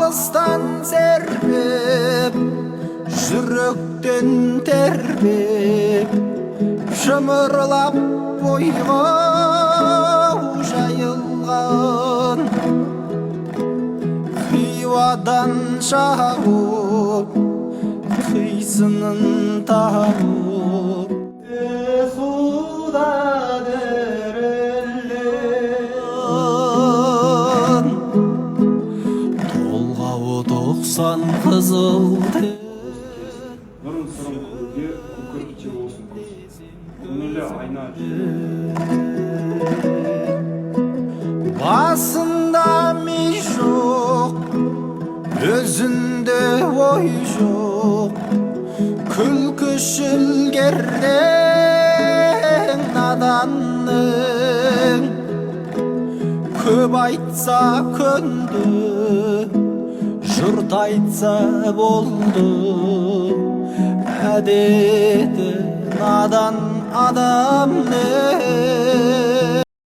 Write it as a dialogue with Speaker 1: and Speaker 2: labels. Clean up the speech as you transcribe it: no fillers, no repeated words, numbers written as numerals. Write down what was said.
Speaker 1: алыстан серпіп, жүректен тербеп, шымырлап бойға жайылған хиуадан шауып, қисынын тауып, толғауы 90 қызыл
Speaker 2: нұрын сырын көге көкіректе болсын көз, көңілі айна
Speaker 1: басында ми жоқ, өзінде ой жоқ, күлкішіл керең наданның, көп айтса көнді, жұрт айтса болды, әдеті надан адамның.